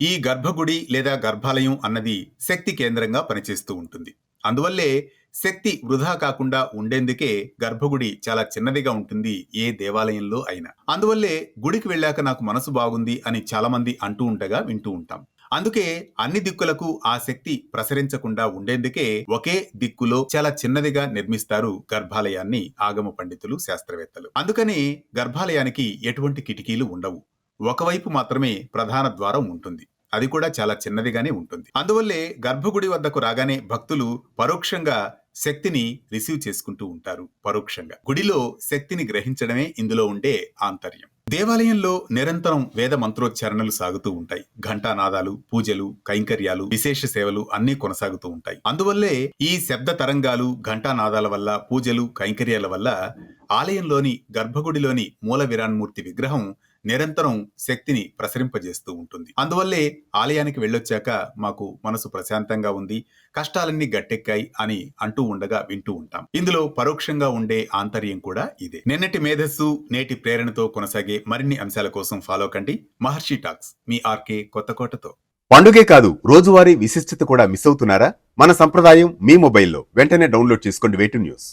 ఈ గర్భగుడి లేదా గర్భాలయం అన్నది శక్తి కేంద్రంగా పనిచేస్తూ ఉంటుంది. అందువల్లే శక్తి వృధా కాకుండా ఉండేందుకే గర్భగుడి చాలా చిన్నదిగా ఉంటుంది ఏ దేవాలయంలో అయినా. అందువల్లే గుడికి వెళ్ళాక నాకు మనసు బాగుంది అని చాలా మంది అంటూ ఉండగా వింటూ ఉంటాం. అందుకే అన్ని దిక్కులకు ఆ శక్తి ప్రసరించకుండా ఉండేందుకే ఒకే దిక్కులో చాలా చిన్నదిగా నిర్మిస్తారు గర్భాలయాన్ని ఆగమ పండితులు, శాస్త్రవేత్తలు. అందుకని గర్భాలయానికి ఎటువంటి కిటికీలు ఉండవు. ఒకవైపు మాత్రమే ప్రధాన ద్వారం ఉంటుంది. అది కూడా చాలా చిన్నదిగానే ఉంటుంది. అందువల్లే గర్భగుడి వద్దకు రాగానే భక్తులు పరోక్షంగా శక్తిని రిసీవ్ చేసుకుంటూ ఉంటారు. పరోక్షంగా గుడిలో శక్తిని గ్రహించడమే ఇందులో ఉండే ఆంతర్యం. దేవాలయంలో నిరంతరం వేద మంత్రోచ్చారణలు సాగుతూ ఉంటాయి. ఘంటానాదాలు, పూజలు, కైంకర్యాలు, విశేష సేవలు అన్నీ కొనసాగుతూ ఉంటాయి. అందువల్లే ఈ శబ్ద తరంగాలు, ఘంటానాదాల వల్ల, పూజలు, కైంకర్యాల వల్ల ఆలయంలోని గర్భగుడిలోని మూల విరాన్మూర్తి విగ్రహం నిరంతరం శక్తిని ప్రసరింపజేస్తూ ఉంటుంది. అందువల్లే ఆలయానికి వెళ్ళొచ్చాక మాకు మనసు ప్రశాంతంగా ఉంది, కష్టాలన్నీ గట్టెక్కాయి అని అంటూ ఉండగా వింటూ ఉంటాం. ఇందులో పరోక్షంగా ఉండే ఆంతర్యం కూడా ఇదే. నిన్నటి మేధస్సు నేటి ప్రేరణతో కొనసాగే మరిన్ని అంశాల కోసం ఫాలో కండి మహర్షి టాక్స్, మీ ఆర్కే కొత్తకోటతో. పండుగే కాదు, రోజువారీ విశిష్టత కూడా మిస్ అవుతున్నారా? మన సంప్రదాయం మీ మొబైల్లో వెంటనే డౌన్లోడ్ చేసుకోండి వేటు న్యూస్.